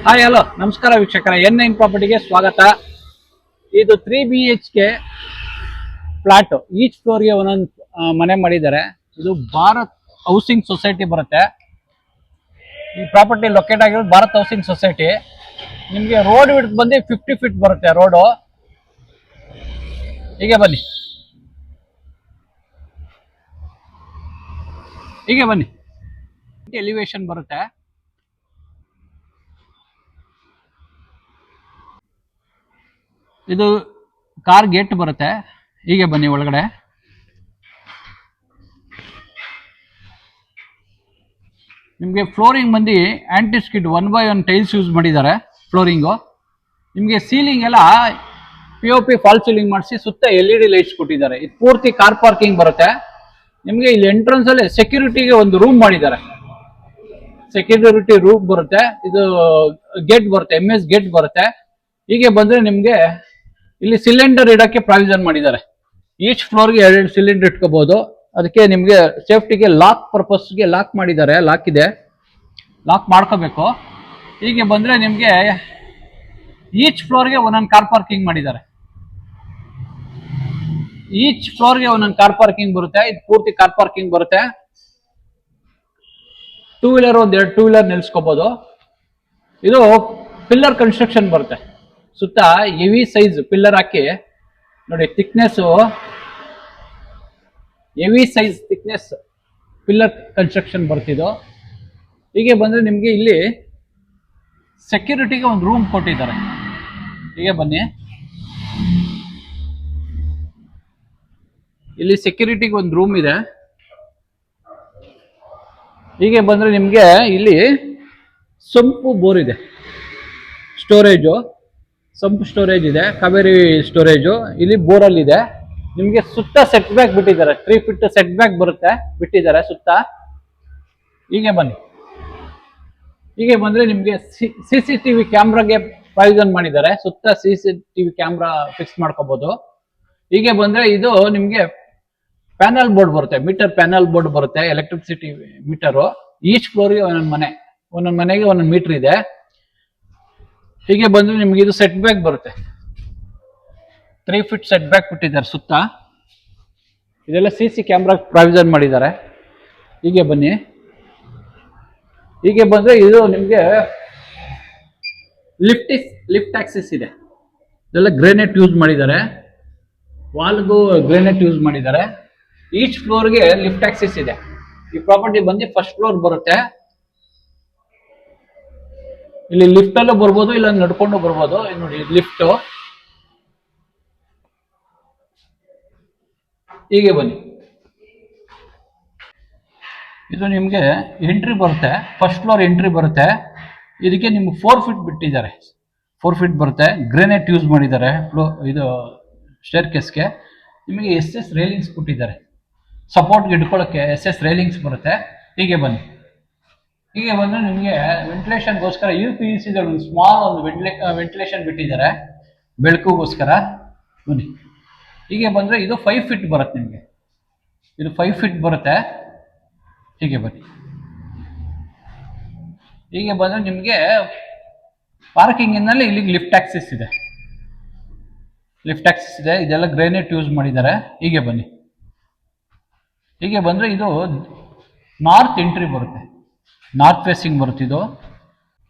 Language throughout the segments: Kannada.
ಹಾಯ್ ಹಲೋ ನಮಸ್ಕಾರ ವೀಕ್ಷಕರ N9 ಪ್ರಾಪರ್ಟಿಗೆ ಸ್ವಾಗತ. ಇದು 3 BHK ಫ್ಲಾಟ್, ಈಚ್ ಫ್ಲೋರ್ಗೆ ಒಂದೊಂದು ಮನೆ ಮಾಡಿದ್ದಾರೆ. ಇದು ಭಾರತ್ ಹೌಸಿಂಗ್ ಸೊಸೈಟಿ ಬರುತ್ತೆ. ಈ ಪ್ರಾಪರ್ಟಿ ಲೊಕೇಟ್ ಆಗಿರೋದು ಭಾರತ್ ಹೌಸಿಂಗ್ ಸೊಸೈಟಿ. ನಿಮಗೆ ರೋಡ್ ವಿಡ್ತ್ ಬಂದು 50 ಫೀಟ್ ಬರುತ್ತೆ ರೋಡು. ಹೀಗೆ ಬನ್ನಿ ಎಲಿವೇಶನ್ ಬರುತ್ತೆ. ಇದು ಕಾರ್ ಗೇಟ್ ಬರುತ್ತೆ. ಹೀಗೆ ಬನ್ನಿ ಒಳಗಡೆ. ನಿಮಗೆ ಫ್ಲೋರಿಂಗ್ ಬಂದು aunty skid 1x1 tiles use ಮಾಡಿದ್ದಾರೆ. ಫ್ಲೋರಿಂಗು ನಿಮಗೆ ಸೀಲಿಂಗ್ ಎಲ್ಲ POP ಫಾಲ್ ಸೀಲಿಂಗ್ ಮಾಡಿಸಿ ಸುತ್ತ LED ಲೈಟ್ಸ್ ಕೊಟ್ಟಿದ್ದಾರೆ. ಇದು ಪೂರ್ತಿ ಕಾರ್ ಪಾರ್ಕಿಂಗ್ ಬರುತ್ತೆ. ನಿಮಗೆ ಇಲ್ಲಿ ಎಂಟ್ರೆನ್ಸ್ ಅಲ್ಲಿ ಸೆಕ್ಯೂರಿಟಿಗೆ ಒಂದು ರೂಮ್ ಮಾಡಿದ್ದಾರೆ. ಸೆಕ್ಯೂರಿಟಿ ರೂಮ್ ಬರುತ್ತೆ. ಇದು ಗೇಟ್ ಬರುತ್ತೆ, MS ಗೇಟ್ ಬರುತ್ತೆ. ಹೀಗೆ ಬಂದ್ರೆ ನಿಮ್ಗೆ ಇಲ್ಲಿ ಸಿಲಿಂಡರ್ ಇಡಕ್ಕೆ ಪ್ರಾವಿಷನ್ ಮಾಡಿದ್ದಾರೆ. ಈಚ್ ಫ್ಲೋರ್ಗೆ 2 ಸಿಲಿಂಡರ್ ಇಟ್ಕೋಬಹುದು. ಅದಕ್ಕೆ ನಿಮ್ಗೆ ಸೇಫ್ಟಿಗೆ ಲಾಕ್ ಪರ್ಪಸ್ಗೆ ಲಾಕ್ ಮಾಡಿದ್ದಾರೆ. ಲಾಕ್ ಇದೆ, ಲಾಕ್ ಮಾಡ್ಕೋಬೇಕು. ಹೀಗೆ ಬಂದ್ರೆ ನಿಮ್ಗೆ ಈಚ್ ಫ್ಲೋರ್ಗೆ ಒಂದೊಂದು ಕಾರ್ ಪಾರ್ಕಿಂಗ್ ಮಾಡಿದ್ದಾರೆ. ಈಚ್ ಫ್ಲೋರ್ಗೆ ಒಂದೊಂದು ಕಾರ್ ಪಾರ್ಕಿಂಗ್ ಬರುತ್ತೆ. ಇದು ಪೂರ್ತಿ ಕಾರ್ ಪಾರ್ಕಿಂಗ್ ಬರುತ್ತೆ. 2 ವೀಲರ್ ಒಂದ್ 2 ಟೂ ವೀಲರ್ ನಿಲ್ಸ್ಕೋಬಹುದು. ಇದು ಪಿಲ್ಲರ್ ಕನ್ಸ್ಟ್ರಕ್ಷನ್ ಬರುತ್ತೆ. ಸುತ್ತ ಹೆವಿ ಸೈಜ್ ಪಿಲ್ಲರ್ ಹಾಕಿ ನೋಡಿ. Thickness heavy size thickness pillar construction ಬರ್ತಿದ್ದು. ಹೀಗೆ ಬಂದ್ರೆ ನಿಮ್ಗೆ ಇಲ್ಲಿ ಸೆಕ್ಯೂರಿಟಿಗೆ ಒಂದು ರೂಮ್ ಕೊಟ್ಟಿದ್ದಾರೆ. ಹೀಗೆ ಬನ್ನಿ, ಇಲ್ಲಿ ಸೆಕ್ಯೂರಿಟಿಗೆ ಒಂದು ರೂಮ್ ಇದೆ. ಹೀಗೆ ಬಂದ್ರೆ ನಿಮ್ಗೆ ಇಲ್ಲಿ ಸಂಪು ಬೋರ್ ಇದೆ, ಸ್ಟೋರೇಜು ಸಂಪು ಸ್ಟೋರೇಜ್ ಇದೆ, ಕಾವೇರಿ ಸ್ಟೋರೇಜು ಇಲ್ಲಿ ಬೋರಲ್ಲಿ ಇದೆ. ನಿಮ್ಗೆ ಸುತ್ತ ಸೆಟ್ ಬ್ಯಾಕ್ ಬಿಟ್ಟಿದ್ದಾರೆ. 3 ಫೀಟ್ ಸೆಟ್ ಬ್ಯಾಕ್ ಬರುತ್ತೆ, ಬಿಟ್ಟಿದ್ದಾರೆ ಸುತ್ತ. ಹೀಗೆ ಬನ್ನಿ, ಹೀಗೆ ಬಂದ್ರೆ ನಿಮ್ಗೆ CCTV ಕ್ಯಾಮ್ರಾಗೆ ಪ್ರಾವಿಷನ್ ಮಾಡಿದ್ದಾರೆ. ಸುತ್ತ CCTV ಕ್ಯಾಮ್ರಾ ಫಿಕ್ಸ್ ಮಾಡ್ಕೋಬಹುದು. ಹೀಗೆ ಬಂದ್ರೆ ಇದು ನಿಮ್ಗೆ ಪ್ಯಾನಲ್ ಬೋರ್ಡ್ ಬರುತ್ತೆ, ಮೀಟರ್ ಪ್ಯಾನಲ್ ಬೋರ್ಡ್ ಬರುತ್ತೆ, ಎಲೆಕ್ಟ್ರಿಸಿಟಿ ಮೀಟರು. ಈಚ್ ಫ್ಲೋರ್ಗೆ ಒಂದೊಂದು ಮನೆಗೆ ಒಂದೊಂದು ಮೀಟರ್ ಇದೆ. ಹೀಗೆ ಬಂದ್ರೆ ನಿಮ್ಗೆ ಇದು ಸೆಟ್ ಬ್ಯಾಕ್ ಬರುತ್ತೆ. 3 ಫೀಟ್ ಸೆಟ್ ಬ್ಯಾಕ್ ಬಿಟ್ಟಿದ್ದಾರೆ ಸುತ್ತ. ಇದೆಲ್ಲ CC ಕ್ಯಾಮ್ರಾ ಪ್ರಾವಿಷನ್ ಮಾಡಿದ್ದಾರೆ. ಹೀಗೆ ಬನ್ನಿ, ಹೀಗೆ ಬಂದ್ರೆ ಇದು ನಿಮ್ಗೆ ಲಿಫ್ಟ್ ಆಕ್ಸಿಸ್ ಇದೆ. ಇದೆಲ್ಲ ಗ್ರೇನೈಟ್ ಯೂಸ್ ಮಾಡಿದ್ದಾರೆ. ವಾಲ್ಗೂ ಗ್ರೇನೈಟ್ ಯೂಸ್ ಮಾಡಿದ್ದಾರೆ. ಈಚ್ ಫ್ಲೋರ್ಗೆ ಲಿಫ್ಟ್ ಆಕ್ಸಿಸ್ ಇದೆ. ಈ ಪ್ರಾಪರ್ಟಿ ಬಂದು ಫಸ್ಟ್ ಫ್ಲೋರ್ ಬರುತ್ತೆ. ಇಲ್ಲಿ ಲಿಫ್ಟ್ ಅಲ್ಲೂ ಬರ್ಬೋದು, ಇಲ್ಲ ನಡ್ಕೊಂಡು ಬರ್ಬೋದು. ನೋಡಿ ಲಿಫ್ಟ್. ಹೀಗೆ ಬನ್ನಿ, ಇದು ನಿಮ್ಗೆ ಎಂಟ್ರಿ ಬರುತ್ತೆ. ಫಸ್ಟ್ ಫ್ಲೋರ್ ಎಂಟ್ರಿ ಬರುತ್ತೆ. ಇದಕ್ಕೆ ನಿಮ್ಗೆ 4 ಫೀಟ್ ಬಿಟ್ಟಿದ್ದಾರೆ. 4 ಫೀಟ್ ಬರುತ್ತೆ. ಗ್ರೇನೈಟ್ ಯೂಸ್ ಮಾಡಿದ್ದಾರೆ. ಇದು ಸ್ಟೇರ್ ಕೇಸ್ಗೆ ನಿಮಗೆ SS ರೈಲಿಂಗ್ಸ್ ಕೊಟ್ಟಿದ್ದಾರೆ. ಸಪೋರ್ಟ್ಗೆ ಇಟ್ಕೊಳ್ಳೋಕ್ಕೆ SS ರೈಲಿಂಗ್ಸ್ ಬರುತ್ತೆ. ಹೀಗೆ ಬನ್ನಿ, ಹೀಗೆ ಬಂದ್ರೆ ನಿಮಗೆ ವೆಂಟಿಲೇಷನ್ಗೋಸ್ಕರ UPVC ಒಂದು ಸ್ಮಾಲ್ ಒಂದು ವೆಂಟಿಲೇಷನ್ ಬಿಟ್ಟಿದ್ದಾರೆ, ಬೆಳಕುಗೋಸ್ಕರ. ಬನ್ನಿ, ಹೀಗೆ ಬಂದ್ರೆ ಇದು 5 ಫೀಟ್ ಬರುತ್ತೆ. ನಿಮಗೆ ಇದು 5 ಫೀಟ್ ಬರುತ್ತೆ. ಹೀಗೆ ಬನ್ನಿ, ಹೀಗೆ ಬಂದ್ರೆ ನಿಮಗೆ ಪಾರ್ಕಿಂಗ್ ಇಂದಲ್ಲಿ ಇಲ್ಲಿಗೆ ಲಿಫ್ಟ್ ಆಕ್ಸಿಸ್ ಇದೆ. ಇದೆಲ್ಲ ಗ್ರೇನೈಟ್ ಯೂಸ್ ಮಾಡಿದ್ದಾರೆ. ಹೀಗೆ ಬನ್ನಿ, ಹೀಗೆ ಬಂದ್ರೆ ಇದು ನಾರ್ತ್ ಎಂಟ್ರಿ ಬರುತ್ತೆ. ನಾರ್ತ್ ಫೇಸಿಂಗ್ ಬರುತ್ತೆ.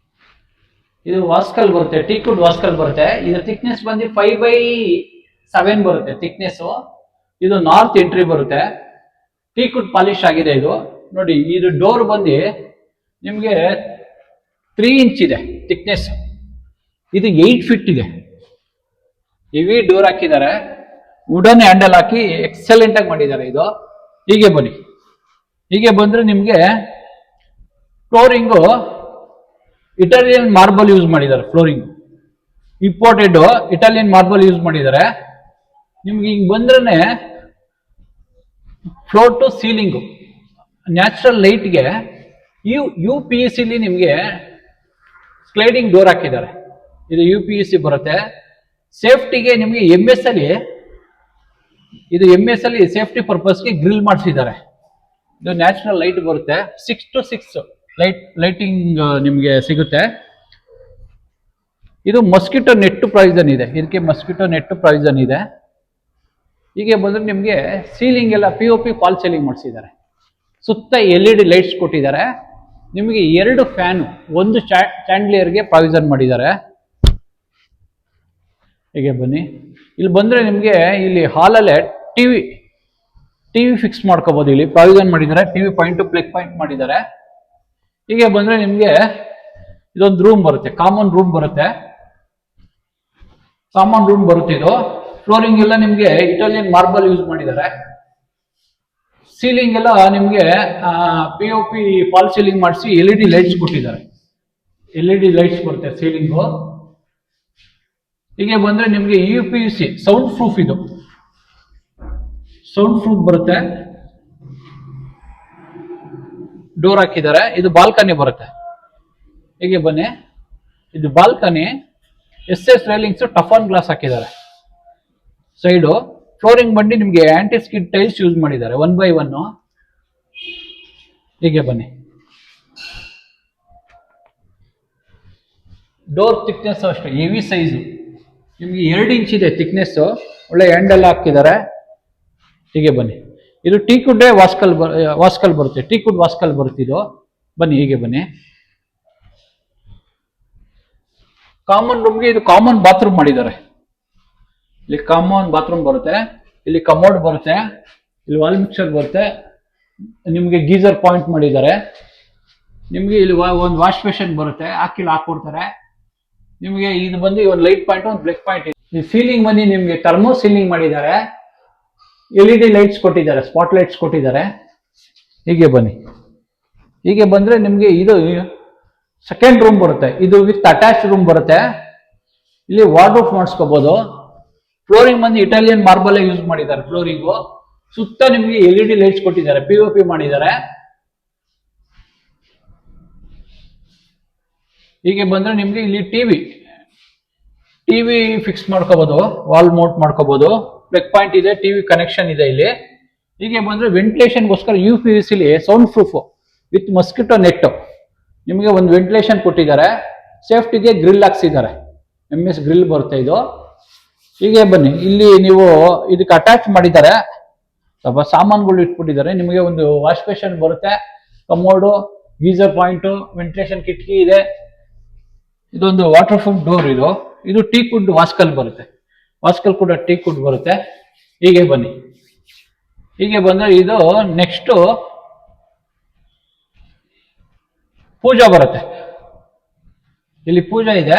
ಇದು ವಾಸ್ಕಲ್ ಬರುತ್ತೆ, ಟೀಕ್ವುಡ್ ವಾಸ್ಕಲ್ ಬರುತ್ತೆ. ಇದರ ಥಿಕ್ನೆಸ್ ಬಂದು 5x7 ಬರುತ್ತೆ ಥಿಕ್ನೆಸ್. ಇದು ನಾರ್ತ್ ಎಂಟ್ರಿ ಬರುತ್ತೆ. ಟೀಕ್ವುಡ್ ಪಾಲಿಶ್ ಆಗಿದೆ ಇದು. ನೋಡಿ, ಇದು ಡೋರ್ ಬಂದು ನಿಮ್ಗೆ 3 ಇಂಚ್ ಇದೆ ಥಿಕ್ನೆಸ್. ಇದು 8 ಫೀಟ್ ಇದೆ. ಹೆವಿ ಡೋರ್ ಹಾಕಿದ್ದಾರೆ. ವುಡನ್ ಹ್ಯಾಂಡಲ್ ಹಾಕಿ ಎಕ್ಸಲೆಂಟ್ ಆಗಿ ಮಾಡಿದ್ದಾರೆ ಇದು. ಹೀಗೆ ಬನ್ನಿ, ಹೀಗೆ ಬಂದ್ರೆ ನಿಮ್ಗೆ ಫ್ಲೋರಿಂಗು ಇಟಾಲಿಯನ್ ಮಾರ್ಬಲ್ ಯೂಸ್ ಮಾಡಿದ್ದಾರೆ. Flooring imported Italian marble use ಮಾಡಿದ್ದಾರೆ. ನಿಮ್ಗೆ ಹಿಂಗ್ ಬಂದ್ರೆ ಫ್ಲೋರ್ ಟು ಸೀಲಿಂಗು ನ್ಯಾಚುರಲ್ ಲೈಟ್ಗೆ UPVC ನಿಮ್ಗೆ ಸ್ಲೈಡಿಂಗ್ ಡೋರ್ ಹಾಕಿದ್ದಾರೆ. ಇದು UPVC ಬರುತ್ತೆ. ಸೇಫ್ಟಿಗೆ ನಿಮ್ಗೆ MS ಅಲ್ಲಿ ಸೇಫ್ಟಿ ಪರ್ಪಸ್ಗೆ ಗ್ರಿಲ್ ಮಾಡಿಸಿದ್ದಾರೆ. ಇದು ನ್ಯಾಚುರಲ್ ಲೈಟ್ ಬರುತ್ತೆ. 6 to 6 ಲೈಟಿಂಗ್ ನಿಮಗೆ ಸಿಗುತ್ತೆ. ಇದು ಮಸ್ಕಿಟೋ ನೆಟ್ ಪ್ರಾವಿಷನ್ ಇದೆ, ಇದಕ್ಕೆ ಮಸ್ಕಿಟೋ ನೆಟ್ ಪ್ರಾವಿಷನ್ ಇದೆ. ಹೀಗೆ ಬಂದ್ರೆ ನಿಮಗೆ ಸೀಲಿಂಗ್ ಎಲ್ಲ POP ಫಾಲ್ ಸೀಲಿಂಗ್ ಮಾಡಿಸಿದ್ದಾರೆ. ಸುತ್ತ LED ಲೈಟ್ಸ್ ಕೊಟ್ಟಿದ್ದಾರೆ. ನಿಮಗೆ 2 ಫ್ಯಾನು, ಒಂದು ಚಾಂಡ್ಲಿಯರ್ಗೆ ಪ್ರಾವಿಷನ್ ಮಾಡಿದ್ದಾರೆ. ಹೀಗೆ ಬನ್ನಿ, ಇಲ್ಲಿ ಬಂದ್ರೆ ನಿಮಗೆ ಇಲ್ಲಿ ಹಾಲಲ್ಲೇ ಟಿವಿ ಫಿಕ್ಸ್ ಮಾಡ್ಕೋಬಹುದು. ಇಲ್ಲಿ ಪ್ರಾವಿಷನ್ ಮಾಡಿದ್ದಾರೆ, ಟಿವಿ ಪಾಯಿಂಟ್ ಪ್ಲಗ್ ಪಾಯಿಂಟ್ ಮಾಡಿದ್ದಾರೆ. ಹೀಗೆ ಬಂದ್ರೆ ನಿಮ್ಗೆ ಇದೊಂದು ರೂಮ್ ಬರುತ್ತೆ, ಕಾಮನ್ ರೂಮ್ ಬರುತ್ತೆ. ಇದು ಫ್ಲೋರಿಂಗ್ ಎಲ್ಲ ನಿಮ್ಗೆ ಇಟಾಲಿಯನ್ ಮಾರ್ಬಲ್ ಯೂಸ್ ಮಾಡಿದ್ದಾರೆ. ಸೀಲಿಂಗ್ ಎಲ್ಲ ನಿಮ್ಗೆ POP ಫಾಲ್ ಸೀಲಿಂಗ್ ಮಾಡಿಸಿ LED ಲೈಟ್ಸ್ ಕೊಟ್ಟಿದ್ದಾರೆ. LED ಲೈಟ್ಸ್ ಬರುತ್ತೆ ಸೀಲಿಂಗು. ಹೀಗೆ ಬಂದ್ರೆ ನಿಮ್ಗೆ UPVC ಸೌಂಡ್ ಪ್ರೂಫ್, ಇದು ಸೌಂಡ್ ಪ್ರೂಫ್ ಬರುತ್ತೆ. ಡೋರ್ ಹಾಕಿದ್ದಾರೆ. ಇದು ಬಾಲ್ಕನಿ ಬರುತ್ತೆ. ಹೀಗೆ ಬನ್ನಿ, ಇದು balcony. SS railings toughen glass ಹಾಕಿದ್ದಾರೆ. ಸೈಡು ಫ್ಲೋರಿಂಗ್ ಬಂದು ನಿಮ್ಗೆ ಆಂಟಿ ಸ್ಕಿಡ್ ಟೈಲ್ಸ್ ಯೂಸ್ ಮಾಡಿದ್ದಾರೆ 1x1. ಹೀಗೆ ಬನ್ನಿ, ಡೋರ್ ಥಿಕ್ನೆಸ್ ಅಷ್ಟೇ ಹೆವಿ ಸೈಜು, ನಿಮ್ಗೆ 2 ಇಂಚ್ ಇದೆ ಥಿಕ್ನೆಸ್. ಒಳ್ಳೆ ಹ್ಯಾಂಡಲ್ ಹಾಕಿದ್ದಾರೆ. ಹೀಗೆ ಬನ್ನಿ, ಇದು ಟೀಕುಡ್ ವಾಸ್ಕಲ್ ಬರುತ್ತೆ, ಟೀಕುಡ್ ವಾಸ್ಕಲ್ ಬರುತ್ತೆ ಇದು. ಬನ್ನಿ, ಹೀಗೆ ಬನ್ನಿ. ಕಾಮನ್ ರೂಮ್ಗೆ ಇದು ಕಾಮನ್ ಬಾತ್ರೂಮ್ ಮಾಡಿದ್ದಾರೆ. ಇಲ್ಲಿ ಕಾಮನ್ ಬಾತ್ರೂಮ್ ಬರುತ್ತೆ, ಇಲ್ಲಿ ಕಮೋಡ್ ಬರುತ್ತೆ, ಇಲ್ಲಿ ವಾಲ್ ಮಿಕ್ಸರ್ ಬರುತ್ತೆ, ನಿಮ್ಗೆ ಗೀಸರ್ ಪಾಯಿಂಟ್ ಮಾಡಿದ್ದಾರೆ. ನಿಮ್ಗೆ ಇಲ್ಲಿ ಒಂದು ವಾಶ್ ಬೇಷನ್ ಬರುತ್ತೆ, ಹಾಕೊಡ್ತಾರೆ. ನಿಮ್ಗೆ ಇದು ಬಂದು ಒಂದು ಲೈಟ್ ಪಾಯಿಂಟ್, ಒಂದು ಬ್ಲೆಕ್ ಪಾಯಿಂಟ್. ಈ ಸೀಲಿಂಗ್ ಬಂದು ನಿಮ್ಗೆ ಥರ್ಮೋ ಸೀಲಿಂಗ್ ಮಾಡಿದ್ದಾರೆ. LED ಲೈಟ್ಸ್ ಕೊಟ್ಟಿದ್ದಾರೆ, ಸ್ಪಾಟ್ ಲೈಟ್ಸ್ ಕೊಟ್ಟಿದ್ದಾರೆ. ಹೀಗೆ ಬನ್ನಿ, ಹೀಗೆ ಬಂದ್ರೆ ನಿಮ್ಗೆ ಇದು ಸೆಕೆಂಡ್ ರೂಮ್ ಬರುತ್ತೆ. ಇದು ವಿತ್ ಅಟ್ಯಾಚ್ ರೂಮ್ ಬರುತ್ತೆ. ಇಲ್ಲಿ ವಾರ್ಡ್ರೋಬ್ ಮಾಡಿಸ್ಕೋಬಹುದು. ಫ್ಲೋರಿಂಗ್ ಬಂದು ಇಟಾಲಿಯನ್ ಮಾರ್ಬಲ್ ಯೂಸ್ ಮಾಡಿದ್ದಾರೆ ಫ್ಲೋರಿಂಗು. ಸುತ್ತ ನಿಮ್ಗೆ LED ಲೈಟ್ಸ್ ಕೊಟ್ಟಿದ್ದಾರೆ, POP ಮಾಡಿದ್ದಾರೆ. ಹೀಗೆ ಬಂದ್ರೆ ನಿಮ್ಗೆ ಇಲ್ಲಿ ಟಿವಿ ಫಿಕ್ಸ್ ಮಾಡ್ಕೋಬಹುದು, ವಾಲ್ ಮೌಂಟ್ ಮಾಡ್ಕೋಬಹುದು. ಪ್ಲಗ್ ಪಾಯಿಂಟ್ ಇದೆ, ಟಿವಿ ಕನೆಕ್ಷನ್ ಇದೆ ಇಲ್ಲಿ. ಹೀಗೆ ಬಂದ್ರೆ ವೆಂಟಿಲೇಷನ್ಗೋಸ್ಕರ UPVC sound proof with mosquito net ನಿಮಗೆ ಒಂದು ವೆಂಟಿಲೇಷನ್ ಕೊಟ್ಟಿದ್ದಾರೆ. ಸೇಫ್ಟಿಗೆ ಗ್ರಿಲ್ ಹಾಕ್ಸಿದ್ದಾರೆ, MS ಗ್ರಿಲ್ ಬರುತ್ತೆ ಇದು. ಹೀಗೆ ಬನ್ನಿ, ಇಲ್ಲಿ ನೀವು ಇದಕ್ಕೆ ಅಟ್ಯಾಚ್ ಮಾಡಿದ್ದಾರೆ, ಸ್ವಲ್ಪ ಸಾಮಾನುಗಳು ಇಟ್ಬಿಟ್ಟಿದ್ದಾರೆ. ನಿಮಗೆ ಒಂದು ವಾಶ್ ಬೇಷನ್ ಬರುತ್ತೆ, ಕಮೋಡು, ಗೀಸರ್ ಪಾಯಿಂಟು, ವೆಂಟಿಲೇಷನ್ ಕಿಟಕಿ ಇದೆ. ಇದೊಂದು ವಾಟರ್ ಪ್ರೂಫ್ ಡೋರ್. ಇದು ಟೀಕುಡ್ ವಾಸ್ಕಲ್ ಬರುತ್ತೆ, ವಾಸ್ಕಲ್ ಕೂಡ ಟೀಕುಡ್ ಬರುತ್ತೆ. ಹೀಗೆ ಬನ್ನಿ, ಹೀಗೆ ಬಂದ್ರೆ ಇದು ನೆಕ್ಸ್ಟ್ ಪೂಜಾ ಬರುತ್ತೆ. ಇಲ್ಲಿ ಪೂಜಾ ಇದೆ.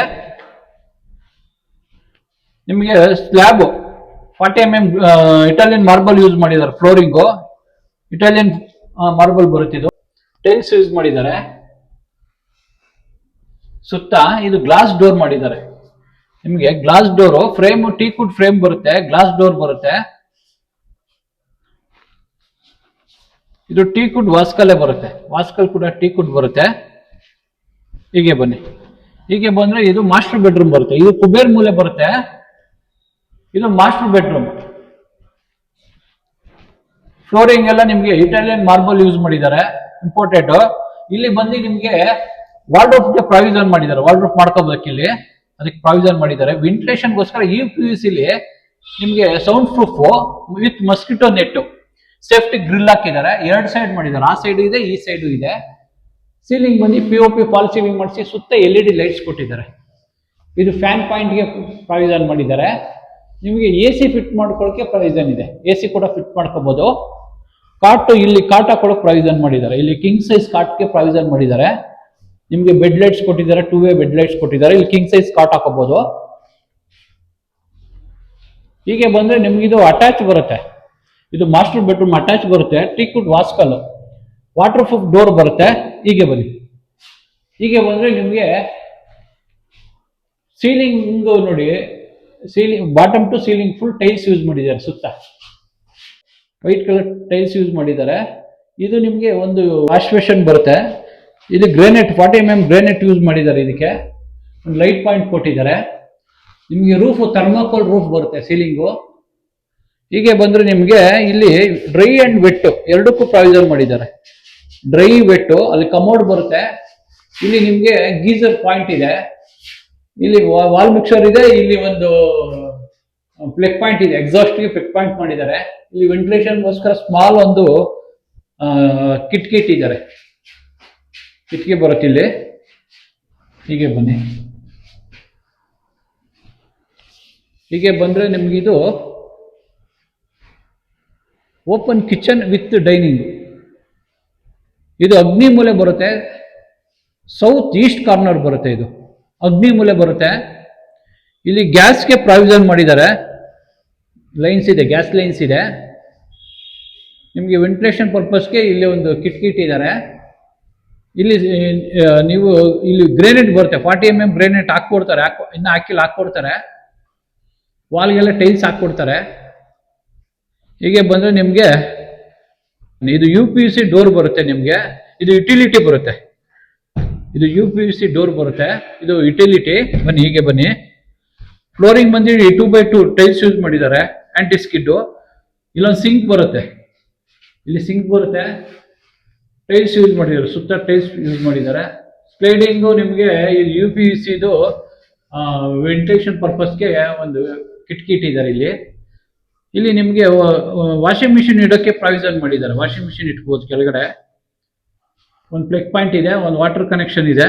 ನಿಮಗೆ slab 40 mm Italian marble use ಮಾಡಿದ್ದಾರೆ. ಫ್ಲೋರಿಂಗು ಇಟಾಲಿಯನ್ ಮಾರ್ಬಲ್ ಬರುತ್ತೆ. ಇದು ಟೈಲ್ಸ್ ಯೂಸ್ ಮಾಡಿದ್ದಾರೆ. ಸುತ್ತ ಇದು ಗ್ಲಾಸ್ ಡೋರ್ ಮಾಡಿದ್ದಾರೆ. ನಿಮಗೆ ಗ್ಲಾಸ್ ಡೋರು ಫ್ರೇಮ್, ಟೀಕುಡ್ ಫ್ರೇಮ್ ಬರುತ್ತೆ, ಗ್ಲಾಸ್ ಡೋರ್ ಬರುತ್ತೆ. ಇದು ಟೀಕುಡ್ ವಾಸ್ಕಲ್ಲೇ ಬರುತ್ತೆ, ವಾಸ್ಕಲ್ ಕೂಡ ಟೀಕುಡ್ ಬರುತ್ತೆ. ಹೀಗೆ ಬನ್ನಿ, ಹೀಗೆ ಬಂದ್ರೆ ಇದು ಮಾಸ್ಟರ್ ಬೆಡ್ರೂಮ್ ಬರುತ್ತೆ. ಇದು ಕುಬೇರ್ ಮೂಲೆ ಬರುತ್ತೆ. ಇದು ಮಾಸ್ಟರ್ ಬೆಡ್ರೂಮ್. ಫ್ಲೋರಿಂಗ್ ಎಲ್ಲ ನಿಮ್ಗೆ ಇಟಾಲಿಯನ್ ಮಾರ್ಬಲ್ ಯೂಸ್ ಮಾಡಿದ್ದಾರೆ, ಇಂಪೋರ್ಟೆಡ್. ಇಲ್ಲಿ ಬಂದು ನಿಮ್ಗೆ ವಾರ್ಡ್ರೋಬ್ಗೆ ಪ್ರಾವಿಷನ್ ಮಾಡಿದ್ದಾರೆ, ವಾರ್ಡ್ರೋಬ್ ಮಾಡ್ಕೋಬೇಕು ಇಲ್ಲಿ, ಅದಕ್ಕೆ ಪ್ರಾವಿಷನ್ ಮಾಡಿದ್ದಾರೆ. ವೆಂಟಿಲೇಷನ್ಗೋಸ್ಕರ UPVC ನಿಮ್ಗೆ sound proof with mosquito net, safety grill ಹಾಕಿದ್ದಾರೆ. 2 ಸೈಡ್ ಮಾಡಿದ್ದಾರೆ, ಆ ಸೈಡ್ ಇದೆ, ಈ ಸೈಡು ಇದೆ. ಸೀಲಿಂಗ್ ಬಂದು POP ಫಾಲ್ ಸೀಲಿಂಗ್ ಮಾಡಿಸಿ ಸುತ್ತ LED ಲೈಟ್ಸ್ ಕೊಟ್ಟಿದ್ದಾರೆ. ಇದು ಫ್ಯಾನ್ ಪಾಯಿಂಟ್ಗೆ ಪ್ರಾವಿಷನ್ ಮಾಡಿದ್ದಾರೆ. ನಿಮಗೆ AC ಫಿಟ್ ಮಾಡ್ಕೊಳ್ಳೋಕೆ ಪ್ರಾವಿಷನ್ ಇದೆ, AC ಕೂಡ ಫಿಟ್ ಮಾಡ್ಕೋಬಹುದು. ಕಾಟ್, ಇಲ್ಲಿ ಕಾಟ್ ಹಾಕೊಳ್ಳೋಕೆ ಪ್ರಾವಿಷನ್ ಮಾಡಿದ್ದಾರೆ. ಇಲ್ಲಿ ಕಿಂಗ್ ಸೈಜ್ ಕಾಟ್ಗೆ ಪ್ರಾವಿಷನ್ ಮಾಡಿದ್ದಾರೆ. ನಿಮ್ಗೆ ಬೆಡ್ ಲೈಟ್ಸ್ ಕೊಟ್ಟಿದ್ದಾರೆ, 2-way ಬೆಡ್ ಲೈಟ್ಸ್ ಕೊಟ್ಟಿದ್ದಾರೆ. ಇಲ್ಲಿ ಕಿಂಗ್ ಸೈಜ್ ಕಾಟ್ ಹಾಕೋಬಹುದು. ಹೀಗೆ ಬಂದ್ರೆ ನಿಮ್ಗೆ ಇದು ಅಟ್ಯಾಚ್ ಬರುತ್ತೆ. ಇದು ಮಾಸ್ಟರ್ ಬೆಡ್ರೂಮ್ ಅಟ್ಯಾಚ್ ಬರುತ್ತೆ. ಟೀಕುಡ್ ವಾಸ್ಕಲ್, ವಾಟರ್ ಪ್ರೂಫ್ ಡೋರ್ ಬರುತ್ತೆ. ಹೀಗೆ ಬನ್ನಿ, ಹೀಗೆ ಬಂದ್ರೆ ನಿಮ್ಗೆ ಸೀಲಿಂಗ್ ನೋಡಿ, ceiling bottom to ceiling full tiles use ಮಾಡಿದ್ದಾರೆ. ಸುತ್ತ ವೈಟ್ ಕಲರ್ ಟೈಲ್ಸ್ ಯೂಸ್ ಮಾಡಿದ್ದಾರೆ. ಇದು ನಿಮ್ಗೆ ಒಂದು ವಾಶ್ ಬೇಷನ್ ಬರುತ್ತೆ. ಇದು ಗ್ರಾನೈಟ್, 40 mm ಗ್ರಾನೈಟ್ ಯೂಸ್ ಮಾಡಿದ್ದಾರೆ. ಇದಕ್ಕೆ ಒಂದು ಲೈಟ್ ಪಾಯಿಂಟ್ ಕೊಟ್ಟಿದ್ದಾರೆ. ನಿಮಗೆ ರೂಫ್ ಥರ್ಮಾಕೋಲ್ ರೂಫ್ ಬರುತ್ತೆ ಸೀಲಿಂಗು. ಹೀಗೆ ಬಂದ್ರೆ ನಿಮ್ಗೆ ಇಲ್ಲಿ ಡ್ರೈ ಅಂಡ್ ವೆಟ್ ಎರಡಕ್ಕೂ ಪ್ರಾವಿಷನ್ ಮಾಡಿದ್ದಾರೆ. ಡ್ರೈ ವೆಟ್ ಅಲ್ಲಿ ಕಮೋಡ್ ಬರುತ್ತೆ. ಇಲ್ಲಿ ನಿಮ್ಗೆ ಗೀಸರ್ ಪಾಯಿಂಟ್ ಇದೆ. ಇಲ್ಲಿ ವಾಲ್ ಮಿಕ್ಸರ್ ಇದೆ, ಇಲ್ಲಿ ಒಂದು ಪ್ಲಗ್ ಪಾಯಿಂಟ್ ಇದೆ, ಎಕ್ಸಾಸ್ಟ್ಗೆ ಪ್ಲಗ್ ಪಾಯಿಂಟ್ ಮಾಡಿದ್ದಾರೆ. ಇಲ್ಲಿ ವೆಂಟಿಲೇಷನ್ಗೋಸ್ಕರ ಸ್ಮಾಲ್ ಒಂದು ಕಿಟಕಿ ಇಟ್ಟಿದ್ದಾರೆ, ಕಿಟಕಿ ಬರುತ್ತೆ ಇಲ್ಲಿ. ಹೀಗೆ ಬನ್ನಿ, ಹೀಗೆ ಬಂದ್ರೆ ನಿಮ್ಗಿದು ಓಪನ್ ಕಿಚನ್ ವಿತ್ ಡೈನಿಂಗ್. ಇದು ಅಗ್ನಿ ಮೂಲೆ ಬರುತ್ತೆ, ಸೌತ್ ಈಸ್ಟ್ ಕಾರ್ನರ್ ಬರುತ್ತೆ, ಇದು ಅಗ್ನಿ ಮೂಲೆ ಬರುತ್ತೆ. ಇಲ್ಲಿ ಗ್ಯಾಸ್ಗೆ ಪ್ರಾವಿಷನ್ ಮಾಡಿದ್ದಾರೆ, ಲೈನ್ಸ್ ಇದೆ, ಗ್ಯಾಸ್ ಲೈನ್ಸ್ ಇದೆ. ನಿಮಗೆ ವೆಂಟಿಲೇಷನ್ ಪರ್ಪಸ್ಗೆ ಇಲ್ಲಿ ಒಂದು ಕಿಟಕಿ ಇಟ್ಟಿದ್ದಾರೆ. ಇಲ್ಲಿ ನೀವು ಇಲ್ಲಿ ಗ್ರೇನೈಟ್ ಬರುತ್ತೆ, 40 mm ಗ್ರೇನೈಟ್ ಹಾಕ್ಕೊಡ್ತಾರೆ, ಇನ್ನು ಹಾಕ್ಕೊಡ್ತಾರೆ. ವಾಲ್ಗೆಲ್ಲ ಟೈಲ್ಸ್ ಹಾಕ್ಕೊಡ್ತಾರೆ. ಹೀಗೆ ಬಂದರೆ ನಿಮಗೆ ಇದು UPVC ಡೋರ್ ಬರುತ್ತೆ. ನಿಮಗೆ ಇದು ಯುಟಿಲಿಟಿ ಬರುತ್ತೆ, ಇದು UPVC ಡೋರ್ ಬರುತ್ತೆ, ಇದು ಯುಟಿಲಿಟಿ. ಬನ್ನಿ, ಹೀಗೆ ಬನ್ನಿ. ಫ್ಲೋರಿಂಗ್ ಬಂದು 2x2 ಟೈಲ್ಸ್ ಯೂಸ್ ಮಾಡಿದ್ದಾರೆ, ಆಂಟಿ ಸ್ಕಿಡ್. ಇಲ್ಲೊಂದು ಸಿಂಕ್ ಬರುತ್ತೆ, ಇಲ್ಲಿ ಸಿಂಕ್ ಬರುತ್ತೆ, ಟೈಲ್ಸ್ ಯೂಸ್ ಮಾಡಿದ್ದಾರೆ, ಸುತ್ತ ಟೈಲ್ಸ್ ಯೂಸ್ ಮಾಡಿದ್ದಾರೆ. ಸ್ಲೈಡಿಂಗು ನಿಮಗೆ ಇದು UPVCದು ವೆಂಟಿಲೇಷನ್ ಪರ್ಪಸ್ಗೆ ಒಂದು ಕಿಟಕಿ ಇಟ್ಟಿದ್ದಾರೆ. ಇಲ್ಲಿ ನಿಮಗೆ ವಾಷಿಂಗ್ ಮಿಷಿನ್ ಇಡೋಕ್ಕೆ ಪ್ರಾವಿಷನ್ ಮಾಡಿದ್ದಾರೆ, ವಾಷಿಂಗ್ ಮಿಷಿನ್ ಇಟ್ಕೋಬೋದು ಕೆಳಗಡೆ. ಒಂದು ಪ್ಲಗ್ ಪಾಯಿಂಟ್ ಇದೆ, ಒಂದು ವಾಟರ್ ಕನೆಕ್ಷನ್ ಇದೆ.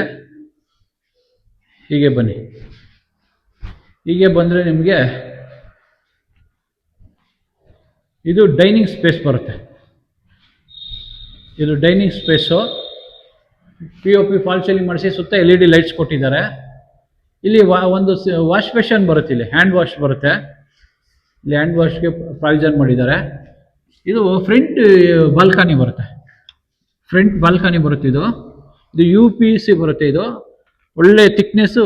ಹೀಗೆ ಬನ್ನಿ, ಹೀಗೆ ಬಂದರೆ ನಿಮಗೆ ಇದು ಡೈನಿಂಗ್ ಸ್ಪೇಸ್ ಬರುತ್ತೆ. ಇದು dining space, POP fall ceiling ಮಾಡಿಸಿ ಸುತ್ತ LED ಲೈಟ್ಸ್ ಕೊಟ್ಟಿದ್ದಾರೆ. ಇಲ್ಲಿ ಒಂದು ವಾಶ್ ಬೇಷನ್ ಬರುತ್ತೆ, ಇಲ್ಲಿ ಹ್ಯಾಂಡ್ ವಾಶ್ ಬರುತ್ತೆ, ಇಲ್ಲಿ ಹ್ಯಾಂಡ್ ವಾಶ್ಗೆ ಪ್ರಾವಿಷನ್ ಮಾಡಿದ್ದಾರೆ. ಇದು ಫ್ರಂಟ್ ಬಾಲ್ಕನಿ ಬರುತ್ತೆ, ಫ್ರಂಟ್ ಬಾಲ್ಕನಿ ಬರುತ್ತೆ. ಇದು UPVC ಬರುತ್ತೆ, ಇದು ಒಳ್ಳೆ ಥಿಕ್ನೆಸ್ಸು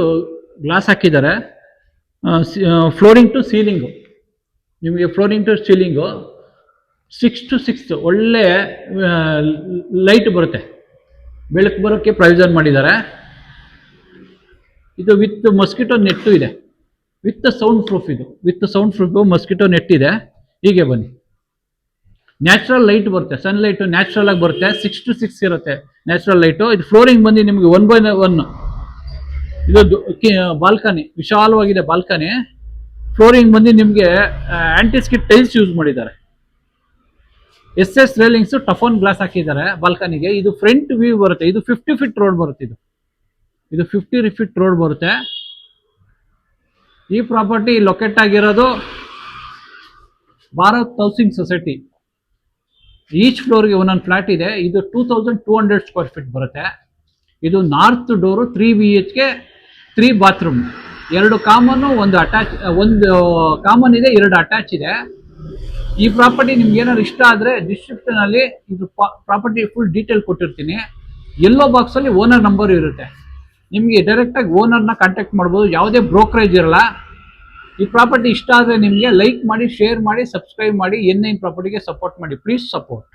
ಗ್ಲಾಸ್ ಹಾಕಿದ್ದಾರೆ. ಫ್ಲೋರಿಂಗ್ ಟು ಸೀಲಿಂಗು, ನಿಮಗೆ ಫ್ಲೋರಿಂಗ್ ಟು ಸೀಲಿಂಗು 6 to 6 ಒಳ್ಳೆ ಲೈಟ್ ಬರುತ್ತೆ, ಬೆಳಕು ಬರೋಕ್ಕೆ ಪ್ರಾವಿಷನ್ ಮಾಡಿದ್ದಾರೆ. ಇದು ವಿತ್ ಮಸ್ಕಿಟೋ ನೆಟ್ಟು ಇದೆ, ವಿತ್ ಸೌಂಡ್ ಪ್ರೂಫ್. ಇದು with sound proof mosquito net ಇದೆ. ಹೀಗೆ ಬನ್ನಿ, ನ್ಯಾಚುರಲ್ ಲೈಟ್ ಬರುತ್ತೆ, ಸನ್ಲೈಟು ನ್ಯಾಚುರಲ್ ಆಗಿ ಬರುತ್ತೆ. 6 to 6 ಇರುತ್ತೆ ನ್ಯಾಚುರಲ್ ಲೈಟು. ಇದು ಫ್ಲೋರಿಂಗ್ ಬಂದು ನಿಮಗೆ 1x1. ಇದು ಬಾಲ್ಕನಿ, ವಿಶಾಲವಾಗಿದೆ ಬಾಲ್ಕನಿ. ಫ್ಲೋರಿಂಗ್ ಬಂದು ನಿಮಗೆ ಆಂಟಿ ಸ್ಕಿಡ್ ಟೈಲ್ಸ್ ಯೂಸ್ ಮಾಡಿದ್ದಾರೆ. SS ರೇಲಿಂಗ್ಸ್ ಟಫನ್ ಗ್ಲಾಸ್ ಹಾಕಿದ್ದಾರೆ ಬಾಲ್ಕನಿಗೆ. ಇದು ಫ್ರಂಟ್ ವ್ಯೂ ಬರುತ್ತೆ, ಇದು 50 feet ರೋಡ್ ಬರುತ್ತೆ, ಇದು 50 feet ರೋಡ್ ಬರುತ್ತೆ. ಈ ಪ್ರಾಪರ್ಟಿ ಲೊಕೇಟ್ ಆಗಿರೋದು ಭಾರತ್ ಹೌಸಿಂಗ್ ಸೊಸೈಟಿ. ಈಚ್ ಫ್ಲೋರ್ಗೆ ಒಂದೊಂದು ಫ್ಲಾಟ್ ಇದೆ. ಇದು 2200 square feet ಬರುತ್ತೆ. ಇದು ನಾರ್ತ್ ಡೋರು, 3 BHK, 3 ಬಾತ್ರೂಮ್, 2 ಕಾಮನ್ನು, ಒಂದು ಅಟ್ಯಾಚ್, ಒಂದು ಕಾಮನ್ ಇದೆ, 2 ಅಟ್ಯಾಚ್ ಇದೆ. ಈ ಪ್ರಾಪರ್ಟಿ ನಿಮ್ಗೆ ಏನಾದ್ರು ಇಷ್ಟ ಆದರೆ ಡಿಸ್ಕ್ರಿಪ್ಷನ್ ಅಲ್ಲಿ ಇದು ಪ್ರಾಪರ್ಟಿ ಫುಲ್ ಡೀಟೇಲ್ ಕೊಟ್ಟಿರ್ತೀನಿ. ಯೆಲ್ಲೋ ಬಾಕ್ಸ್ ಅಲ್ಲಿ ಓನರ್ ನಂಬರ್ ಇರುತ್ತೆ, ನಿಮಗೆ ಡೈರೆಕ್ಟ್ ಆಗಿ ಓನರ್ನ ಕಾಂಟ್ಯಾಕ್ಟ್ ಮಾಡ್ಬೋದು, ಯಾವುದೇ ಬ್ರೋಕರೇಜ್ ಇರಲ್ಲ. ಈ ಪ್ರಾಪರ್ಟಿ ಇಷ್ಟ ಆದರೆ ನಿಮಗೆ ಲೈಕ್ ಮಾಡಿ, ಶೇರ್ ಮಾಡಿ, ಸಬ್ಸ್ಕ್ರೈಬ್ ಮಾಡಿ. N9 ಪ್ರಾಪರ್ಟಿಗೆ ಸಪೋರ್ಟ್ ಮಾಡಿ, ಪ್ಲೀಸ್ ಸಪೋರ್ಟ್.